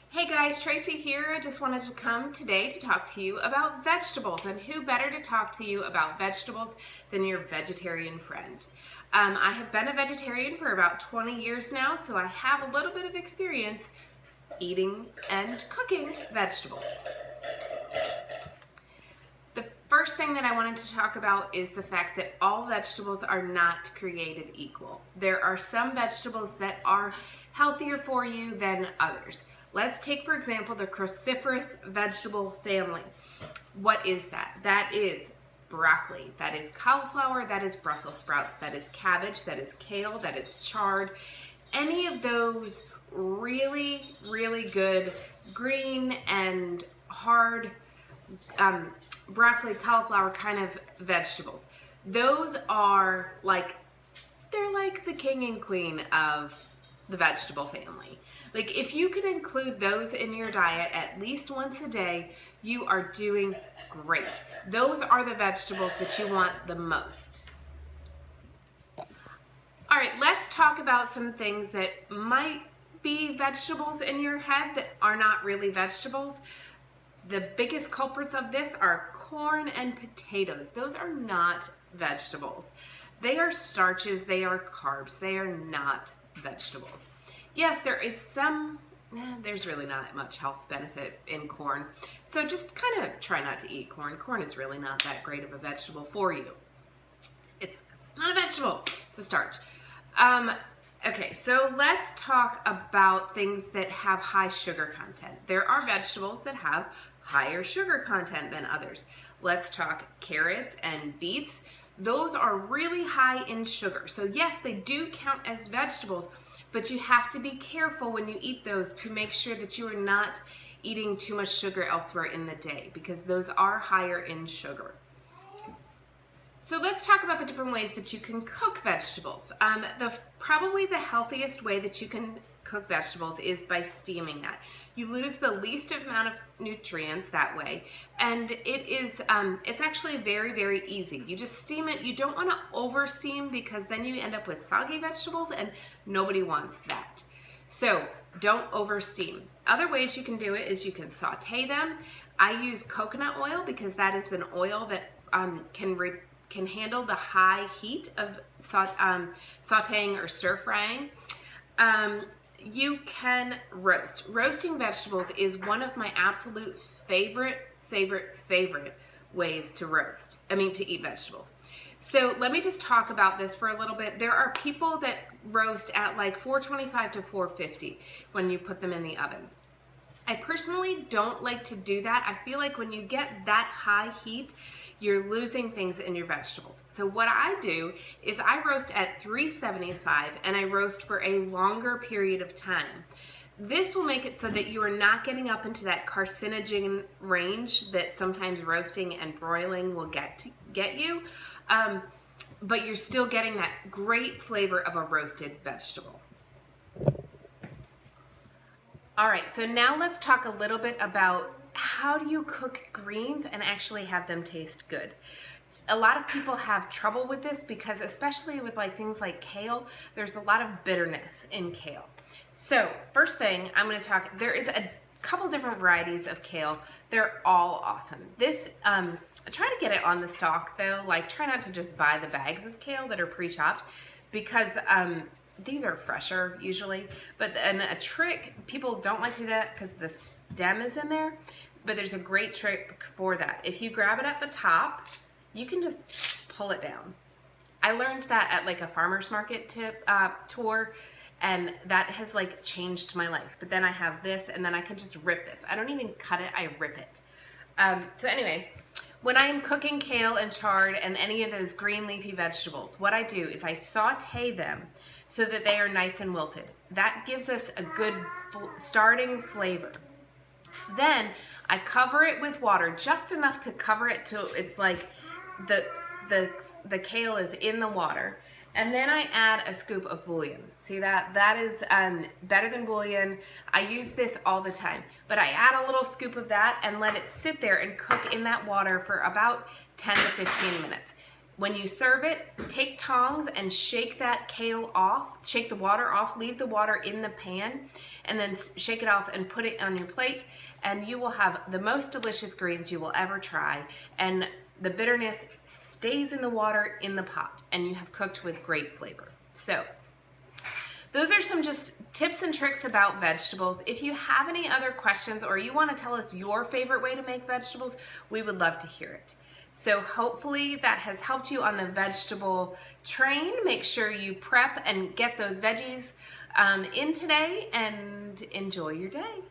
Hey guys, Tracy here. I just wanted to come today to talk to you about vegetables, and who better to talk to you about vegetables than your vegetarian friend. I have been a vegetarian for about 20 years now, so I have a little bit of experience eating and cooking vegetables. The first thing that I wanted to talk about is the fact that all vegetables are not created equal. There are some vegetables that are healthier for you than others. Let's take, for example, the cruciferous vegetable family. What is that? That is broccoli, that is cauliflower, that is Brussels sprouts, that is cabbage, that is kale, that is chard. Any of those really, really good green and hard broccoli, cauliflower kind of vegetables. Those are they're like the king and queen of the vegetable family. Like, if you can include those in your diet at least once a day, you are doing great. Those are the vegetables that you want the most. All right, let's talk about some things that might be vegetables in your head that are not really vegetables. The biggest culprits of this are corn and potatoes. Those are not vegetables. They are starches, they are carbs, they are not vegetables. Yes, there is there's really not much health benefit in corn. So just kind of try not to eat corn. Corn is really not that great of a vegetable for you. It's not a vegetable, it's a starch. Okay, so let's talk about things that have high sugar content. There are vegetables that have higher sugar content than others. Let's talk carrots and beets. Those are really high in sugar. So yes, they do count as vegetables, but you have to be careful when you eat those to make sure that you are not eating too much sugar elsewhere in the day, because those are higher in sugar. So let's talk about the different ways that you can cook vegetables. Probably the healthiest way that you can cook vegetables is by steaming that. You lose the least amount of nutrients that way, and it's actually very, very easy. You just steam it. You don't want to over steam, because then you end up with soggy vegetables, and nobody wants that. So don't over steam. Other ways you can do it is you can saute them. I use coconut oil because that is an oil that can handle the high heat of sauteing or stir frying. You can roast. Roasting vegetables is one of my absolute favorite ways to eat vegetables. So let me just talk about this for a little bit. There are people that roast at like 425 to 450 when you put them in the oven. I personally don't like to do that. I feel like when you get that high heat, you're losing things in your vegetables. So what I do is I roast at 375, and I roast for a longer period of time. This will make it so that you are not getting up into that carcinogen range that sometimes roasting and broiling will get you, but you're still getting that great flavor of a roasted vegetable. All right, so now let's talk a little bit about how do you cook greens and actually have them taste good. A lot of people have trouble with this because, especially with things like kale, there's a lot of bitterness in kale. So first thing I'm going to talk, there is a couple different varieties of kale. They're all awesome. This, try to get it on the stalk though. Try not to just buy the bags of kale that are pre-chopped, because these are fresher usually, but a trick, people don't like to do that because the stem is in there, but there's a great trick for that. If you grab it at the top, you can just pull it down. I learned that at a farmer's market tour, and that has changed my life. But then I have this, and then I can just rip this. I don't even cut it, I rip it. So anyway, when I'm cooking kale and chard and any of those green leafy vegetables, what I do is I saute them so that they are nice and wilted. That gives us a good starting flavor. Then I cover it with water, just enough to cover it till it's like the kale is in the water. And then I add a scoop of bouillon. See that? That is better than bouillon. I use this all the time. But I add a little scoop of that and let it sit there and cook in that water for about 10 to 15 minutes. When you serve it, take tongs and shake that kale off, shake the water off, leave the water in the pan, and then shake it off and put it on your plate, and you will have the most delicious greens you will ever try. And the bitterness stays in the water in the pot, and you have cooked with great flavor. So those are some just tips and tricks about vegetables. If you have any other questions or you want to tell us your favorite way to make vegetables, we would love to hear it. So hopefully that has helped you on the vegetable train. Make sure you prep and get those veggies in today and enjoy your day.